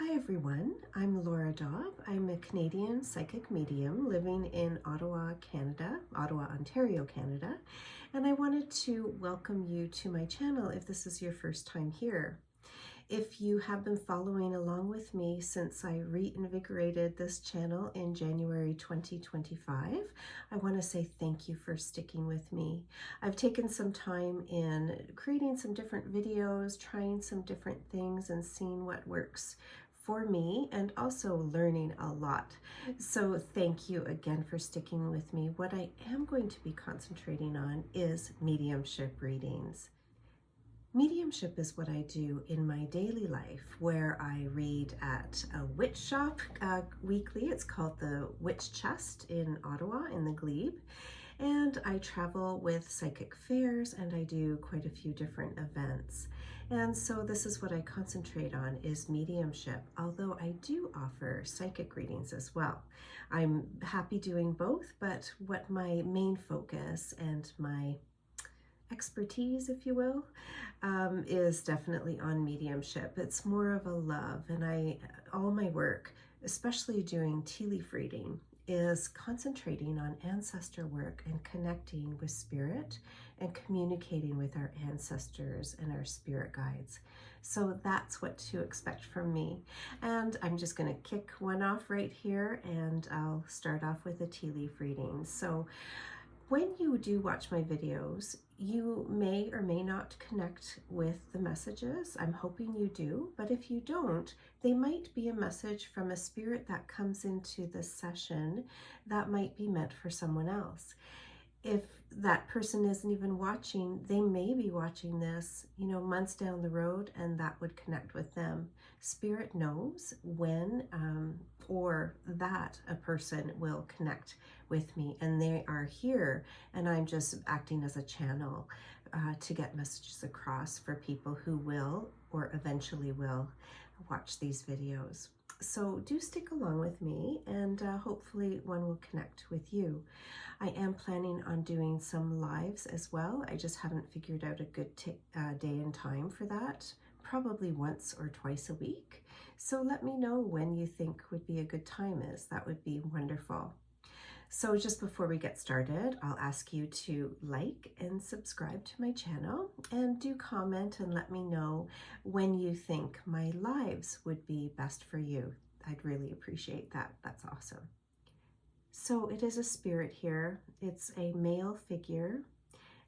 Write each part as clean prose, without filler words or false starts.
Hi everyone, I'm Laura Daub. I'm a Canadian psychic medium living in Ottawa, Canada, Ottawa, Ontario, Canada, and I wanted to welcome you to my channel if this is your first time here. If you have been following along with me since I reinvigorated this channel in January 2025, I want to say thank you for sticking with me. I've taken some time in creating some different videos, trying some different things and seeing what works for me, and also learning a lot. So thank you again for sticking with me. What I am going to be concentrating on is mediumship readings. Mediumship is what I do in my daily life, where I read at a witch shop weekly. It's called the Witch Chest in Ottawa in the Glebe. And I travel with psychic fairs and I do quite a few different events. And so this is what I concentrate on, is mediumship, although I do offer psychic readings as well. I'm happy doing both, but what my main focus and my expertise, if you will, is definitely on mediumship. It's more of a love, and all my work, especially doing tea leaf reading, is concentrating on ancestor work and connecting with spirit and communicating with our ancestors and our spirit guides. So that's what to expect from me. And I'm just going to kick one off right here, and I'll start off with a tea leaf reading. So when you do watch my videos, you may or may not connect with the messages. I'm hoping you do, but if you don't, they might be a message from a spirit that comes into this session that might be meant for someone else. If that person isn't even watching, they may be watching this, months down the road, and that would connect with them. Spirit knows when or that a person will connect with me, and they are here, and I'm just acting as a channel to get messages across for people who will or eventually will watch these videos. So do stick along with me, and hopefully one will connect with you. I am planning on doing some lives as well. I just haven't figured out a good day and time for that. Probably once or twice a week. So let me know when you think would be a good time is. That would be wonderful. So just before we get started, I'll ask you to like and subscribe to my channel, and do comment and let me know when you think my lives would be best for you. I'd really appreciate that. That's awesome. So it is a spirit here. It's a male figure,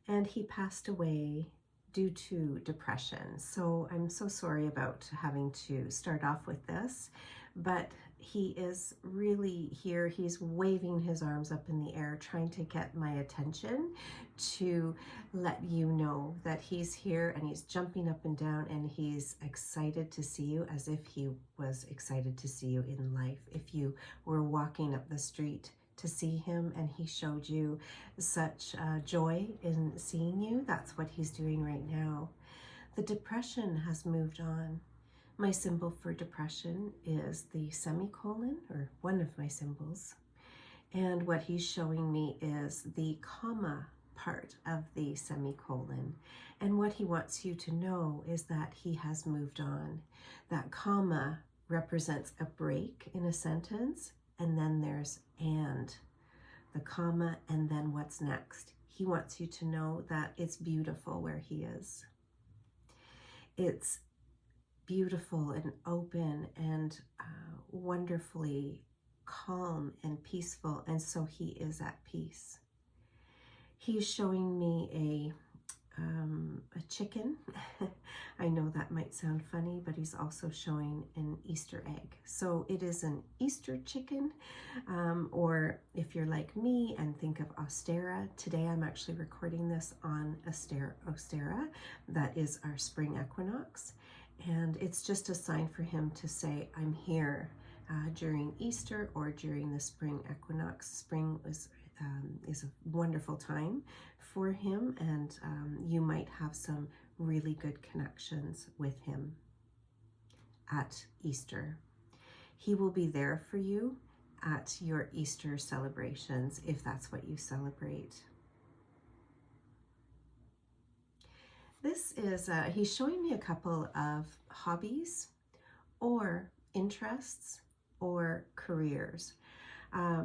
and he passed away due to depression. So I'm so sorry about having to start off with this, but he is really here. He's waving his arms up in the air, trying to get my attention to let you know that he's here, and he's jumping up and down, and he's excited to see you, as if he was excited to see you in life. If you were walking up the street to see him and he showed you such joy in seeing you, that's what he's doing right now. The depression has moved on. My symbol for depression is the semicolon, or one of my symbols. And what he's showing me is the comma part of the semicolon. And what he wants you to know is that he has moved on. That comma represents a break in a sentence, and then there's and, the comma, and then what's next. He wants you to know that it's beautiful where he is. It's beautiful and open and wonderfully calm and peaceful, and so he is at peace. He's showing me a chicken. I know that might sound funny, but he's also showing an Easter egg. So it is an Easter chicken, or if you're like me and think of Ostera, today I'm actually recording this on Ostera, that is our spring equinox. And it's just a sign for him to say, I'm here during Easter or during the spring equinox. Spring is a wonderful time for him, and you might have some really good connections with him at Easter. He will be there for you at your Easter celebrations, if that's what you celebrate. This is, he's showing me a couple of hobbies or interests, or careers.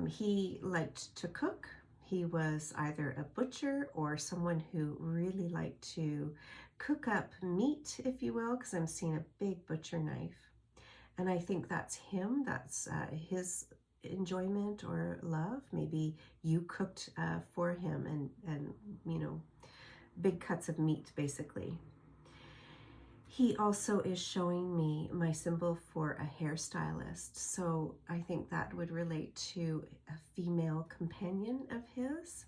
He liked to cook. He was either a butcher or someone who really liked to cook up meat, if you will, because I'm seeing a big butcher knife. And I think that's him, that's his enjoyment or love. Maybe you cooked for him and, you know, big cuts of meat, basically. He also is showing me my symbol for a hairstylist. So I think that would relate to a female companion of his.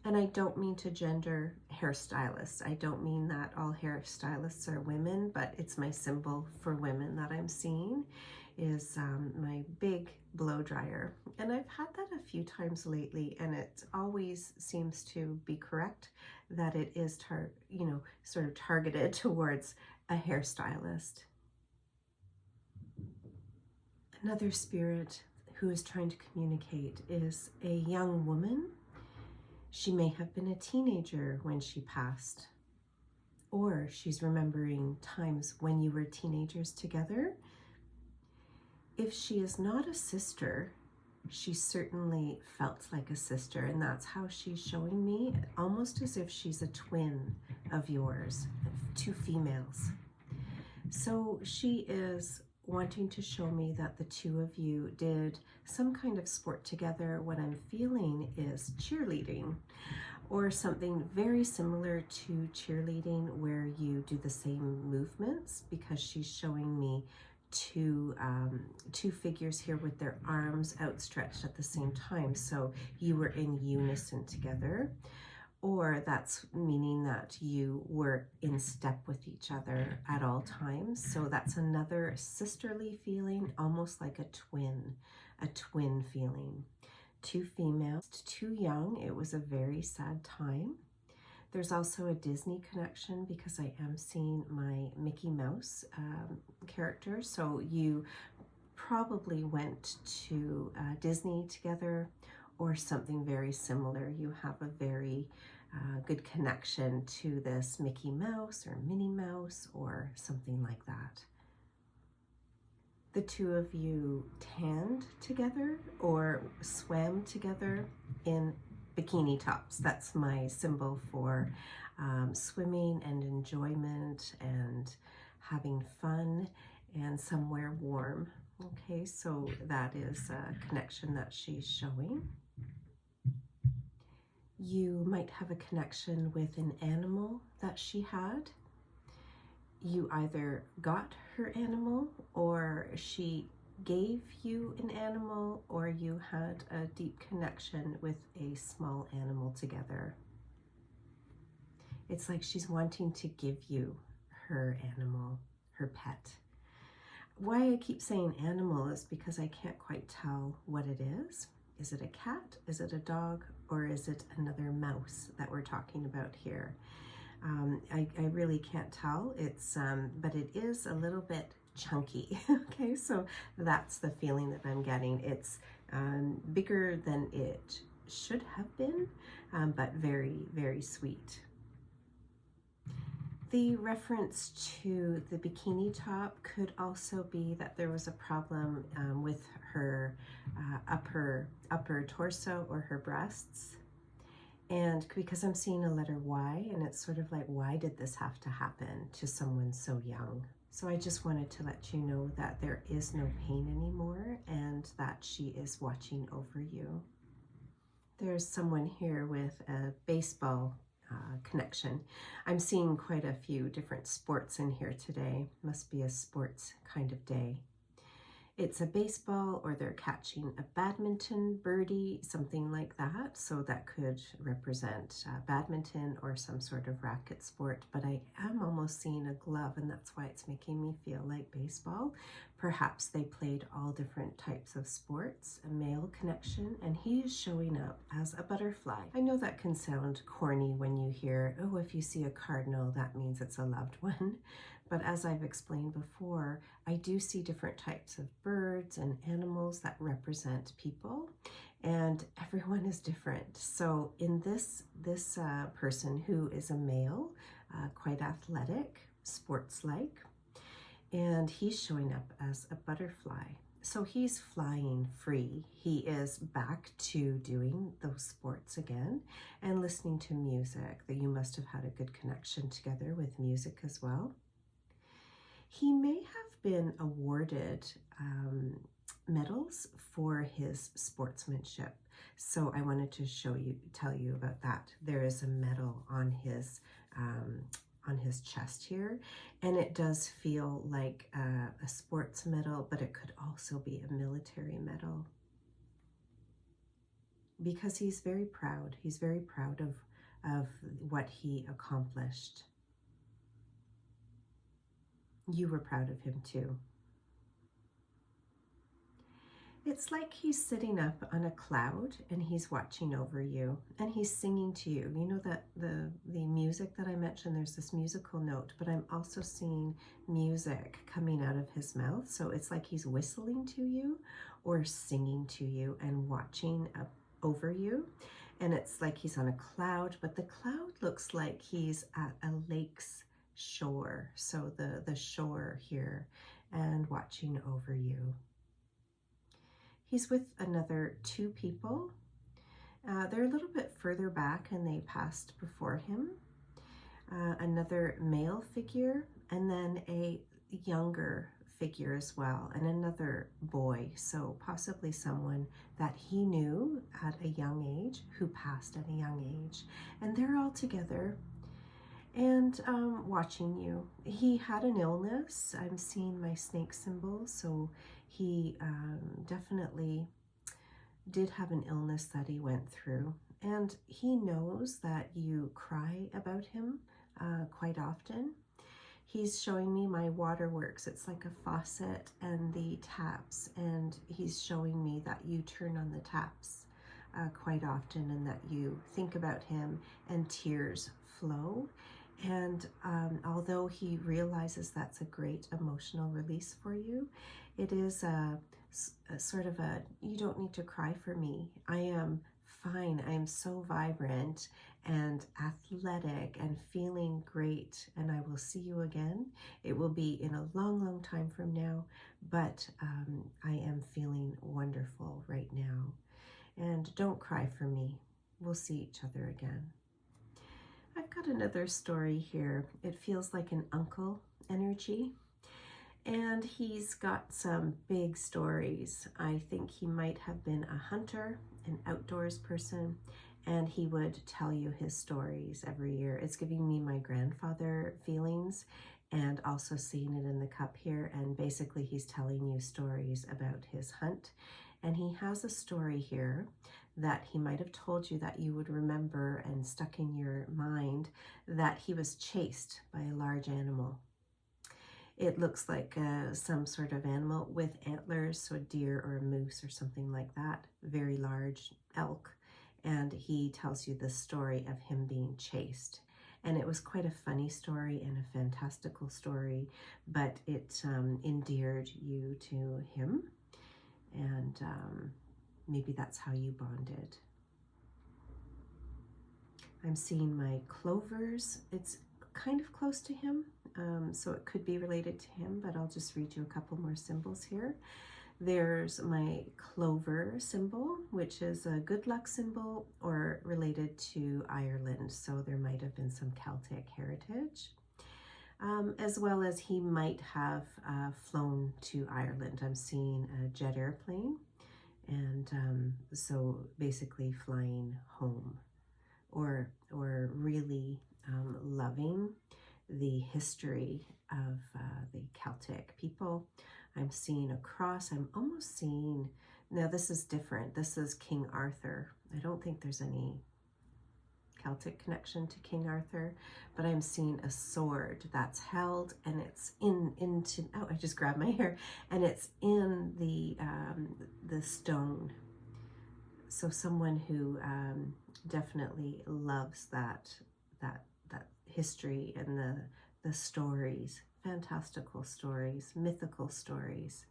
And I don't mean to gender hairstylists. I don't mean that all hairstylists are women, but it's my symbol for women that I'm seeing is my big blow dryer. And I've had that a few times lately, and it always seems to be correct that it is sort of targeted towards a hairstylist. Another spirit who is trying to communicate is a young woman. She may have been a teenager when she passed, or she's remembering times when you were teenagers together. If she is not a sister, she certainly felt like a sister, and that's how she's showing me, almost as if she's a twin of yours, two females. So she is wanting to show me that the two of you did some kind of sport together. What I'm feeling is cheerleading, or something very similar to cheerleading where you do the same movements, because she's showing me two figures here with their arms outstretched at the same time. So you were in unison together, or that's meaning that you were in step with each other at all times. So that's another sisterly feeling, almost like a twin feeling. Two females, too young. It was a very sad time. There's also a Disney connection because I am seeing my Mickey Mouse character. So you probably went to Disney together or something very similar. You have a very good connection to this Mickey Mouse or Minnie Mouse or something like that. The two of you tanned together or swam together in bikini tops. That's my symbol for swimming and enjoyment and having fun and somewhere warm. Okay, so that is a connection that she's showing. You might have a connection with an animal that she had. You either got her animal, or she gave you an animal, or you had a deep connection with a small animal together. It's like she's wanting to give you her animal, her pet. Why I keep saying animal is because I can't quite tell what it is. Is it a cat? Is it a dog? Or is it another mouse that we're talking about here? I really can't tell. It's but it is a little bit chunky. Okay, so that's the feeling that I'm getting. It's bigger than it should have been, but very, very sweet. The reference to the bikini top could also be that there was a problem with her upper torso or her breasts. And because I'm seeing a letter Y, and it's sort of like, why did this have to happen to someone so young? So I just wanted to let you know that there is no pain anymore and that she is watching over you. There's someone here with a baseball connection. I'm seeing quite a few different sports in here today. Must be a sports kind of day. It's a baseball, or they're catching a badminton, birdie, something like that. So that could represent badminton or some sort of racket sport. But I am almost seeing a glove, and that's why it's making me feel like baseball. Perhaps they played all different types of sports, a male connection, and he is showing up as a butterfly. I know that can sound corny when you hear, oh, if you see a cardinal, that means it's a loved one. But as I've explained before, I do see different types of birds and animals that represent people, and everyone is different. So in this person who is a male, quite athletic, sports-like, and he's showing up as a butterfly. So he's flying free. He is back to doing those sports again and listening to music. That you must have had a good connection together with music as well. He may have been awarded medals for his sportsmanship. So I wanted to tell you about that. There is a medal on his chest here, and it does feel like a sports medal, but it could also be a military medal, because he's very proud. He's very proud of what he accomplished. You were proud of him too. It's like he's sitting up on a cloud and he's watching over you and he's singing to you. You know that the music that I mentioned, there's this musical note, but I'm also seeing music coming out of his mouth. So it's like he's whistling to you or singing to you and watching up over you. And it's like he's on a cloud, but the cloud looks like he's at a lake's shore. So the shore here, and watching over you. He's with another two people. They're a little bit further back and they passed before him. Another male figure, and then a younger figure as well, and another boy. So possibly someone that he knew at a young age, who passed at a young age. And they're all together and watching you. He had an illness. I'm seeing my snake symbol, so he definitely did have an illness that he went through, and he knows that you cry about him quite often. He's showing me my waterworks. It's like a faucet and the taps, and he's showing me that you turn on the taps quite often, and that you think about him and tears flow. And although he realizes that's a great emotional release for you, it is a sort of a, you don't need to cry for me. I am fine. I am so vibrant and athletic and feeling great, and I will see you again. It will be in a long, long time from now, but I am feeling wonderful right now. And don't cry for me. We'll see each other again. I've got another story here. It feels like an uncle energy, and he's got some big stories. I think he might have been a hunter, an outdoors person, and he would tell you his stories every year. It's giving me my grandfather feelings, and also seeing it in the cup here. And basically he's telling you stories about his hunt. And he has a story here that he might have told you that you would remember and stuck in your mind, that he was chased by a large animal. It looks like some sort of animal with antlers, so a deer or a moose or something like that, very large elk. And he tells you the story of him being chased. And it was quite a funny story and a fantastical story, but it endeared you to him. And maybe that's how you bonded. I'm seeing my clovers. It's kind of close to him, so it could be related to him, but I'll just read you a couple more symbols here. There's my clover symbol, which is a good luck symbol or related to Ireland, so there might have been some Celtic heritage. As well as he might have flown to Ireland. I'm seeing a jet airplane, and so basically flying home, or really loving the history of the Celtic people. I'm seeing a cross. I'm almost seeing, now this is different. This is King Arthur. I don't think there's any Celtic connection to King Arthur, but I'm seeing a sword that's held, and it's into, oh, I just grabbed my hair, and it's in the stone. So someone who definitely loves that history and the stories, fantastical stories, mythical stories.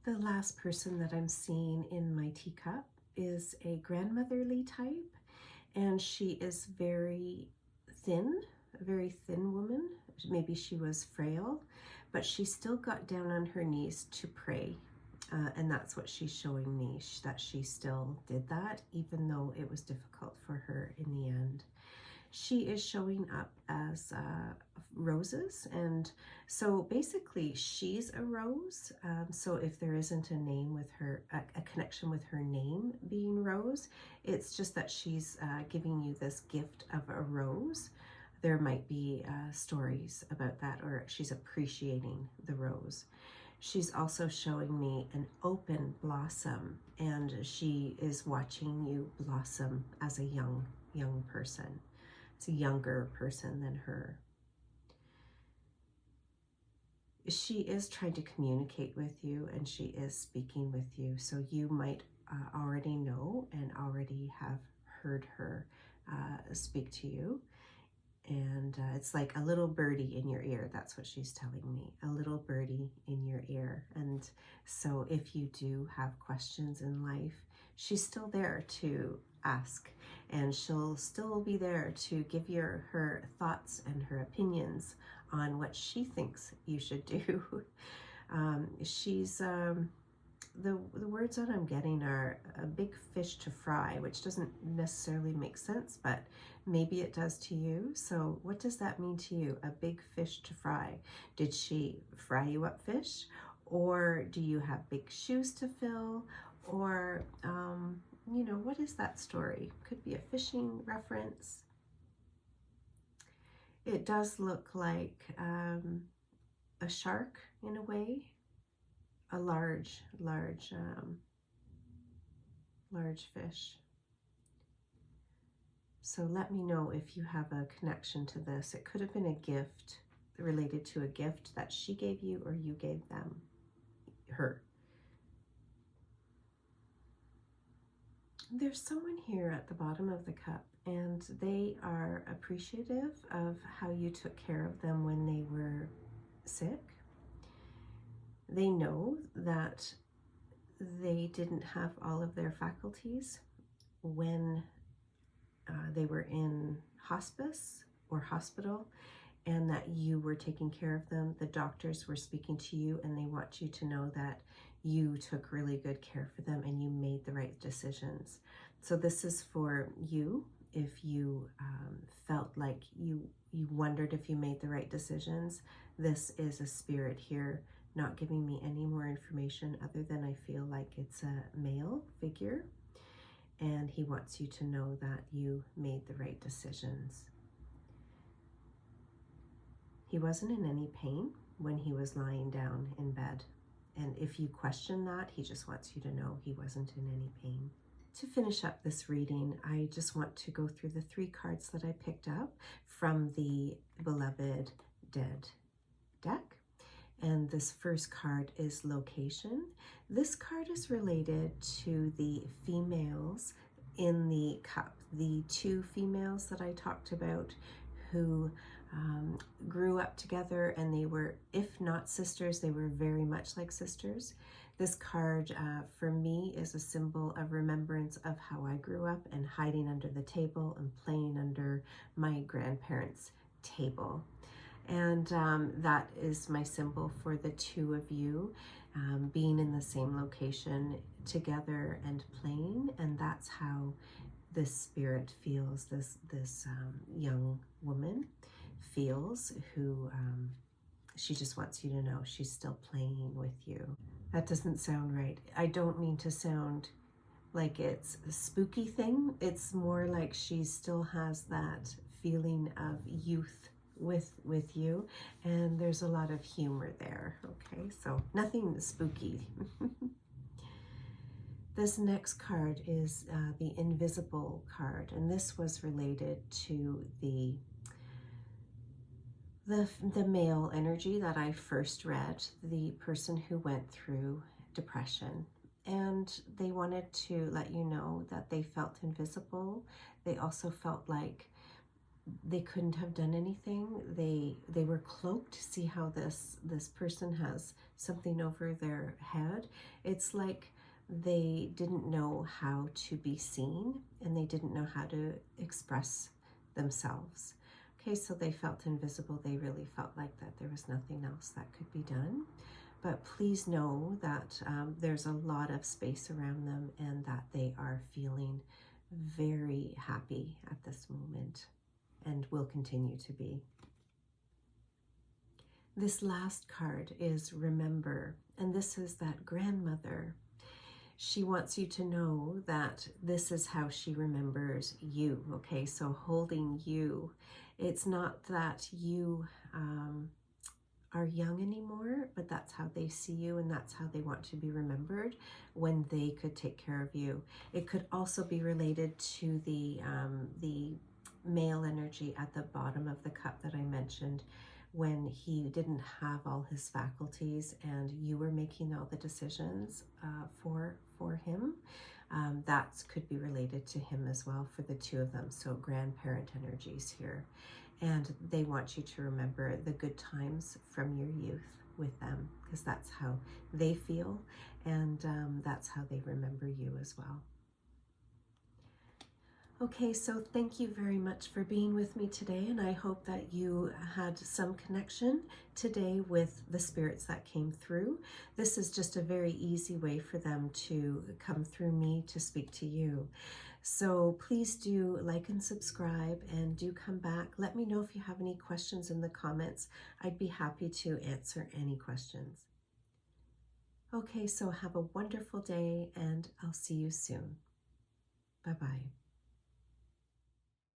The last person that I'm seeing in my teacup is a grandmotherly type, and she is very thin, a very thin woman. Maybe she was frail, but she still got down on her knees to pray. And that's what she's showing me, that she still did that, even though it was difficult for her in the end. She is showing up as roses, and so basically she's a rose. So if there isn't a name with her, a connection with her name being Rose, it's just that she's giving you this gift of a rose. There might be stories about that, or she's appreciating the rose. She's also showing me an open blossom, and she is watching you blossom as a young person. It's a younger person than her. She is trying to communicate with you, and she is speaking with you. So you might already know and already have heard her speak to you. And it's like a little birdie in your ear. That's what she's telling me, a little birdie in your ear. And so if you do have questions in life, she's still there to ask, and she'll still be there to give you her thoughts and her opinions on what she thinks you should do. She's the words that I'm getting are a big fish to fry, which doesn't necessarily make sense, but maybe it does to you. So what does that mean to you? A big fish to fry. Did she fry you up fish? Or do you have big shoes to fill? Or, you know, what is that story? Could be a fishing reference. It does look like a shark in a way. A large fish. So let me know if you have a connection to this. It could have been a gift related to a gift that she gave you, or you gave them, her. There's someone here at the bottom of the cup, and they are appreciative of how you took care of them when they were sick. They know that they didn't have all of their faculties when they were in hospice or hospital, and that you were taking care of them. The doctors were speaking to you, and they want you to know that you took really good care for them and you made the right decisions. So this is for you. If you felt like you wondered if you made the right decisions, this is a spirit here not giving me any more information other than I feel like it's a male figure, and he wants you to know that you made the right decisions. He wasn't in any pain when he was lying down in bed, and if you question that, he just wants you to know he wasn't in any pain. To finish up this reading, I just want to go through the 3 cards that I picked up from the Beloved Dead deck. And this first card is Location. This card is related to the females in the cup, the 2 females that I talked about who grew up together, and they were, if not sisters, they were very much like sisters. This card for me is a symbol of remembrance of how I grew up, and hiding under the table and playing under my grandparents' table. And that is my symbol for the 2 of you being in the same location together and playing. And that's how this spirit feels, this young woman feels, who she just wants you to know she's still playing with you. That doesn't sound right. I don't mean to sound like it's a spooky thing. It's more like she still has that feeling of youth with you, and there's a lot of humor there. Okay, so nothing spooky. This next card is the Invisible card, and this was related to the male energy that I first read, the person who went through depression. And they wanted to let you know that they felt invisible. They also felt like they couldn't have done anything. They were cloaked. See how this person has something over their head? It's like they didn't know how to be seen, and they didn't know how to express themselves. Okay, so they felt invisible. They really felt like that there was nothing else that could be done. But please know that there's a lot of space around them and that they are feeling very happy at this moment and will continue to be. This last card is remember, and this is that grandmother. She wants you to know that this is how she remembers you, okay? So holding you. It's not that you are young anymore, but that's how they see you and that's how they want to be remembered when they could take care of you. It could also be related to the male energy at the bottom of the cup that I mentioned, when he didn't have all his faculties and you were making all the decisions for him. That could be related to him as well for the two of them. So grandparent energies here. And they want you to remember the good times from your youth with them, because that's how they feel, and that's how they remember you as well. Okay, so thank you very much for being with me today, and I hope that you had some connection today with the spirits that came through. This is just a very easy way for them to come through me to speak to you. So please do like and subscribe, and do come back. Let me know if you have any questions in the comments. I'd be happy to answer any questions. Okay, so have a wonderful day, and I'll see you soon. Bye-bye.